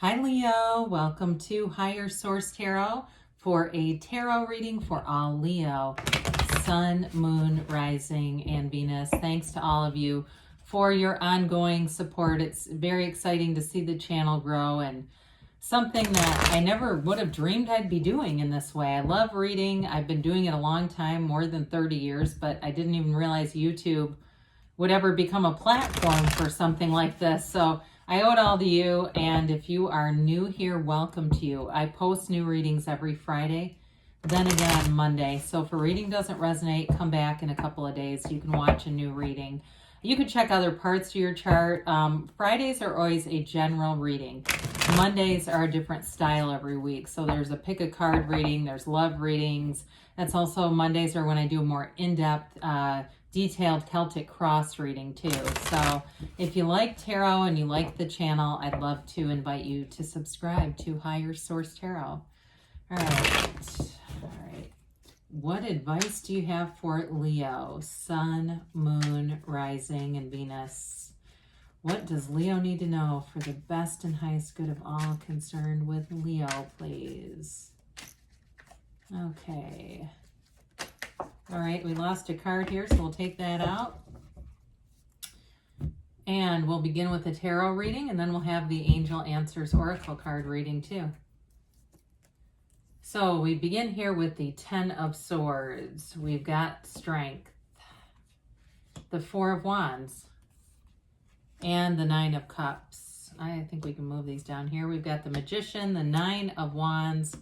Hi Leo, welcome to Higher Source Tarot for a tarot reading for all Leo, Sun, Moon, Rising, and Venus. Thanks to all of you for your ongoing support. It's very exciting to see the channel grow and something that I never would have dreamed I'd be doing in this way. I love reading. I've been doing it a long time, more than 30 years, but I didn't even realize YouTube would ever become a platform for something like this. So I owe it all to you, and if you are new here, welcome to you. I post new readings every Friday, then again on Monday. So if a reading doesn't resonate, come back in a couple of days. You can watch a new reading. You can check other parts of your chart. Fridays are always a general reading. Mondays are a different style every week. So there's a pick a card reading, there's love readings. That's also Mondays are when I do a more in-depth detailed Celtic cross reading too. So if you like tarot and you like the channel, I'd love to invite you to subscribe to Higher Source Tarot. All right. What advice do you have for Leo, Sun, Moon, Rising, and Venus? What does Leo need to know for the best and highest good of all concerned with Leo, please? Okay. All right, we lost a card here, so we'll take that out. And we'll begin with the tarot reading, and then we'll have the Angel Answers Oracle card reading too. So we begin here with the Ten of Swords. We've got Strength, the Four of Wands, and the Nine of Cups. I think we can move these down here. We've got the Magician, the Nine of Wands,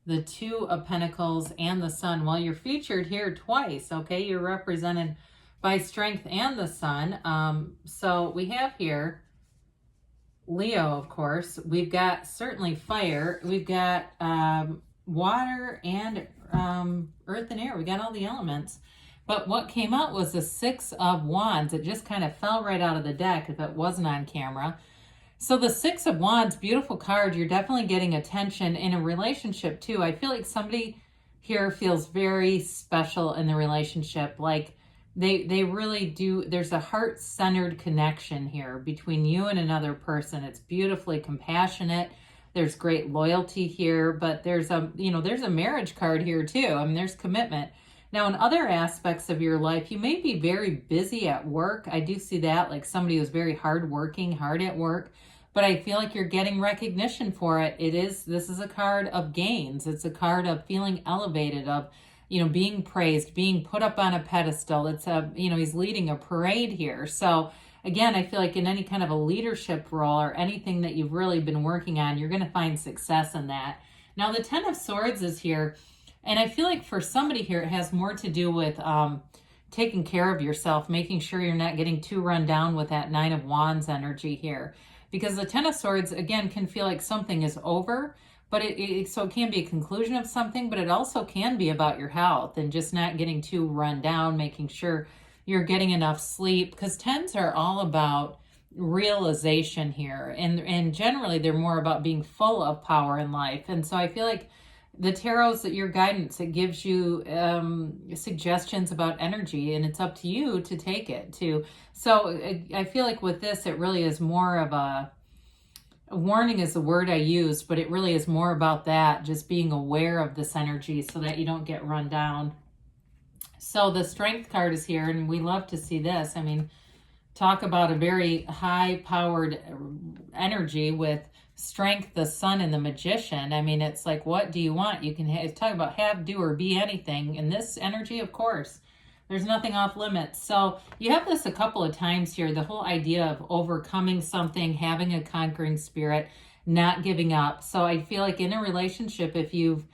the Two of Pentacles, and the Sun. Well, you're featured here twice, okay? You're represented by Strength and the Sun. So we have here Leo, of course. We've got certainly fire. We've got water and earth and air. We got all the elements. But what came out was the Six of Wands. It just kind of fell right out of the deck if it wasn't on camera. So the Six of Wands, beautiful card. You're definitely getting attention in a relationship too. I feel like somebody here feels very special in the relationship. Like they really do. There's a heart-centered connection here between you and another person. It's beautifully compassionate. There's great loyalty here, but there's a marriage card here too. I mean, there's commitment. Now, in other aspects of your life, you may be very busy at work. I do see that, like somebody who's very hardworking, hard at work, but I feel like you're getting recognition for it. This is a card of gains. It's a card of feeling elevated, of, being praised, being put up on a pedestal. It's he's leading a parade here. So again, I feel like in any kind of a leadership role or anything that you've really been working on, you're going to find success in that. Now, the Ten of Swords is here. And I feel like for somebody here, it has more to do with taking care of yourself, making sure you're not getting too run down with that Nine of Wands energy here. Because the Ten of Swords, again, can feel like something is over, but so it can be a conclusion of something, but it also can be about your health and just not getting too run down, making sure you're getting enough sleep. Because tens are all about realization here. And generally, they're more about being full of power in life. And so I feel like the tarot's your guidance. It gives you suggestions about energy, and it's up to you to take it too. So I feel like with this, it really is more of a warning is the word I used, but it really is more about that, just being aware of this energy so that you don't get run down. So the Strength card is here, and we love to see this. I mean, talk about a very high-powered energy with Strength, the Sun, and the Magician. I mean, it's like, what do you want? You can talk about have, do, or be anything. In this energy, of course, there's nothing off limits. So you have this a couple of times here, the whole idea of overcoming something, having a conquering spirit, not giving up. So I feel like in a relationship, if you've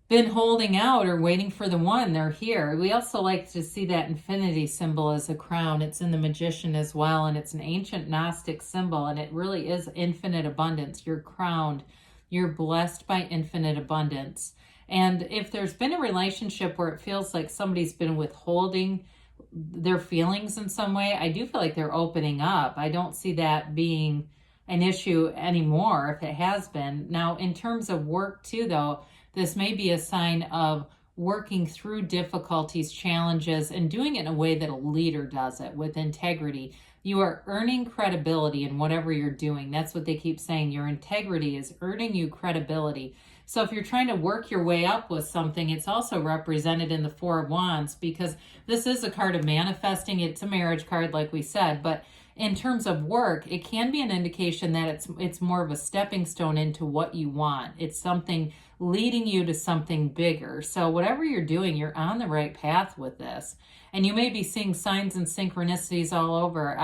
been holding out or waiting for the one, they're here. We also like to see that infinity symbol as a crown. It's in the Magician as well, and it's an ancient Gnostic symbol, and it really is infinite abundance. You're crowned. You're blessed by infinite abundance. And if there's been a relationship where it feels like somebody's been withholding their feelings in some way, I do feel like they're opening up. I don't see that being an issue anymore if it has been. Now, in terms of work too, though, this may be a sign of working through difficulties, challenges, and doing it in a way that a leader does it with integrity. You are earning credibility in whatever you're doing. That's what they keep saying. Your integrity is earning you credibility. So if you're trying to work your way up with something, it's also represented in the Four of Wands, because this is a card of manifesting. It's a marriage card, like we said, but in terms of work, it can be an indication that it's more of a stepping stone into what you want. It's something leading you to something bigger. So whatever you're doing, you're on the right path with this. And you may be seeing signs and synchronicities all over.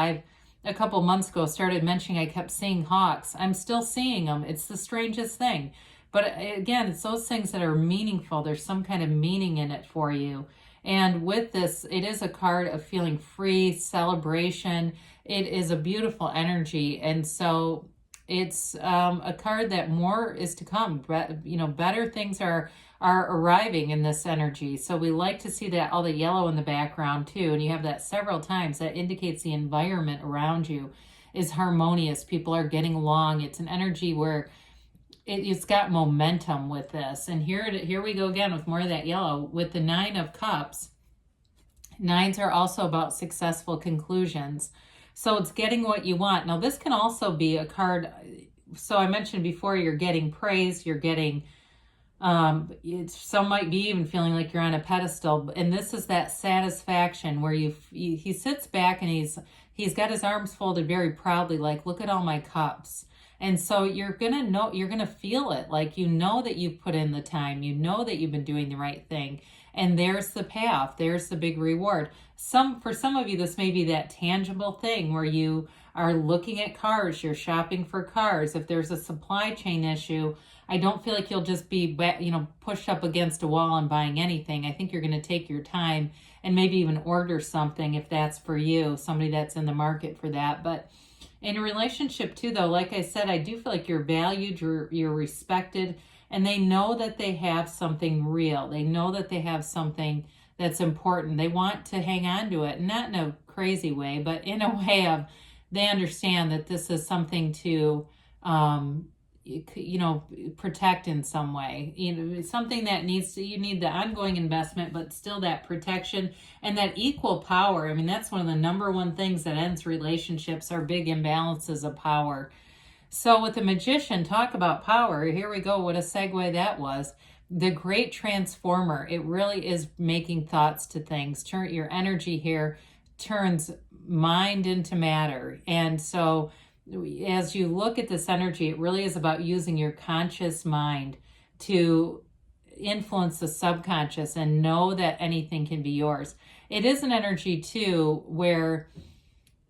A couple months ago, started mentioning I kept seeing hawks. I'm still seeing them. It's the strangest thing. But again, it's those things that are meaningful. There's some kind of meaning in it for you. And with this, it is a card of feeling free, celebration. It is a beautiful energy. And so it's a card that more is to come. Better things are arriving in this energy. So we like to see that, all the yellow in the background too. And you have that several times. That indicates the environment around you is harmonious. People are getting along. It's an energy where it's got momentum with this. And here we go again with more of that yellow with the Nine of Cups. Nines are also about successful conclusions. So it's getting what you want. Now this can also be a card. So I mentioned before, you're getting praise, you're getting, some might be even feeling like you're on a pedestal. And this is that satisfaction where he sits back and he's got his arms folded very proudly, like, look at all my cups. And so you're going to feel it, like, you know that you've put in the time, you know that you've been doing the right thing. And there's the payoff, there's the big reward. For some of you, this may be that tangible thing where you are looking at cars, you're shopping for cars. If there's a supply chain issue, I don't feel like you'll just be, pushed up against a wall and buying anything. I think you're going to take your time and maybe even order something if that's for you, somebody that's in the market for that. But in a relationship too, though, like I said, I do feel like you're valued, you're respected, and they know that they have something real. They know that they have something that's important. They want to hang on to it, not in a crazy way, but in a way of, they understand that this is something to, protect in some way. Something that you need the ongoing investment, but still that protection and that equal power. I mean, that's one of the number one things that ends relationships, are big imbalances of power. So with the Magician, talk about power. Here we go. What a segue that was. The Great Transformer. It really is making thoughts to things. Your energy here turns mind into matter. And so as you look at this energy, it really is about using your conscious mind to influence the subconscious and know that anything can be yours. It is an energy too where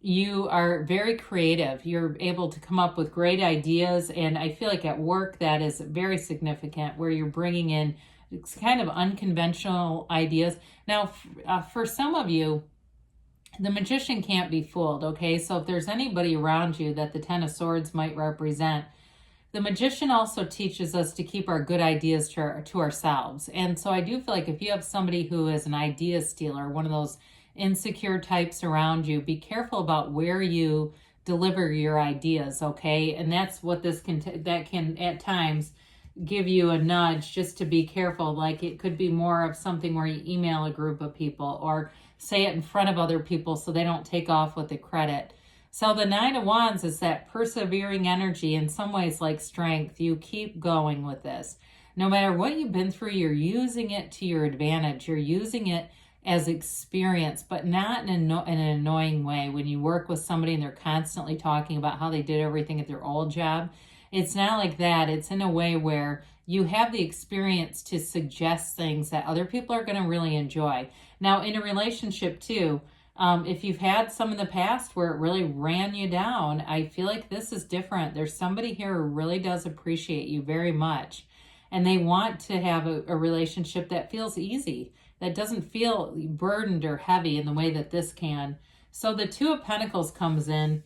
you are very creative. You're able to come up with great ideas. And I feel like at work that is very significant, where you're bringing in kind of unconventional ideas. Now, for some of you, the Magician can't be fooled, okay? So if there's anybody around you that the Ten of Swords might represent, the Magician also teaches us to keep our good ideas to ourselves. And so I do feel like if you have somebody who is an idea stealer, one of those insecure types around you, be careful about where you deliver your ideas, okay? And that's what that can at times give you a nudge just to be careful. Like, it could be more of something where you email a group of people or say it in front of other people so they don't take off with the credit. So the Nine of Wands is that persevering energy, in some ways like strength. You keep going with this. No matter what you've been through, you're using it to your advantage. You're using it as experience, but not in an annoying way. When you work with somebody and they're constantly talking about how they did everything at their old job, it's not like that. It's in a way where you have the experience to suggest things that other people are going to really enjoy. Now, in a relationship too, if you've had some in the past where it really ran you down, I feel like this is different. There's somebody here who really does appreciate you very much, and they want to have a relationship that feels easy, that doesn't feel burdened or heavy in the way that this can. So the Two of Pentacles comes in,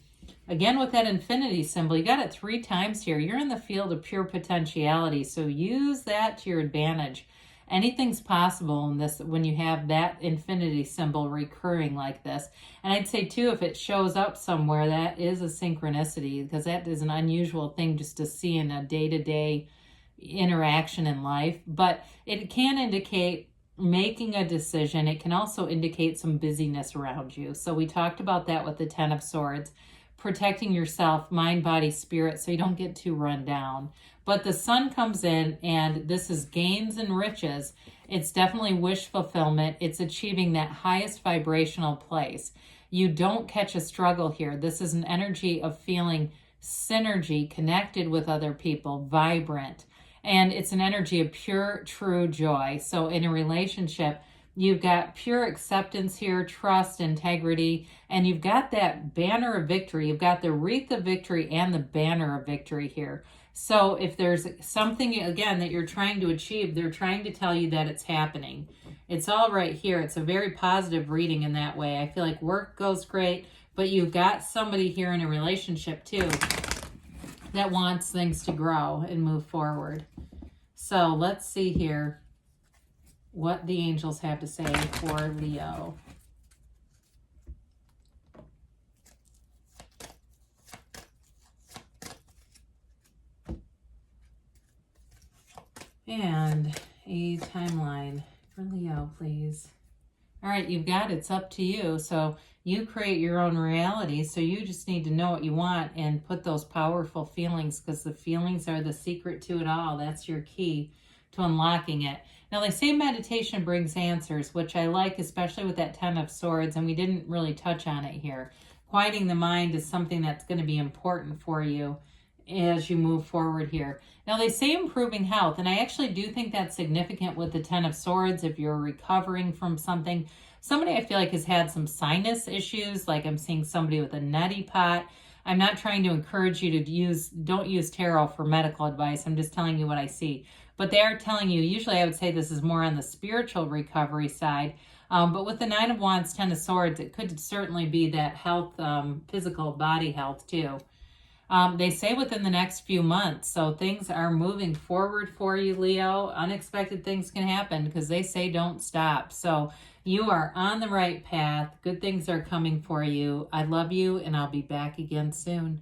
again with that infinity symbol. You got it 3 times here. You're in the field of pure potentiality, so use that to your advantage. Anything's possible in this when you have that infinity symbol recurring like this. And I'd say too, if it shows up somewhere, that is a synchronicity, because that is an unusual thing just to see in a day-to-day interaction in life. But it can indicate making a decision. It can also indicate some busyness around you. So we talked about that with the Ten of Swords, protecting yourself, mind, body, spirit, so you don't get too run down. But the sun comes in, and this is gains and riches. It's definitely wish fulfillment. It's achieving that highest vibrational place. You don't catch a struggle here. This is an energy of feeling synergy, connected with other people, vibrant. And it's an energy of pure, true joy. So in a relationship, you've got pure acceptance here, trust, integrity, and you've got that banner of victory. You've got the wreath of victory and the banner of victory here. So if there's something, again, that you're trying to achieve, they're trying to tell you that it's happening. It's all right here. It's a very positive reading in that way. I feel like work goes great, but you've got somebody here in a relationship too that wants things to grow and move forward. So let's see here what the angels have to say for Leo. And a timeline for Leo, please. All right, you've got it's up to you. So you create your own reality. So you just need to know what you want and put those powerful feelings, because the feelings are the secret to it all. That's your key to unlocking it. Now, they say meditation brings answers, which I like, especially with that Ten of Swords, and we didn't really touch on it here. Quieting the mind is something that's going to be important for you as you move forward here. Now, they say improving health, and I actually do think that's significant with the Ten of Swords. If you're recovering from something, somebody I feel like has had some sinus issues, like I'm seeing somebody with a neti pot. I'm not trying to encourage you to don't use tarot for medical advice. I'm just telling you what I see. But they are telling you, usually I would say this is more on the spiritual recovery side. But with the Nine of Wands, Ten of Swords, it could certainly be that health, physical body health too. They say within the next few months. So things are moving forward for you, Leo. Unexpected things can happen because they say don't stop. So you are on the right path. Good things are coming for you. I love you, and I'll be back again soon.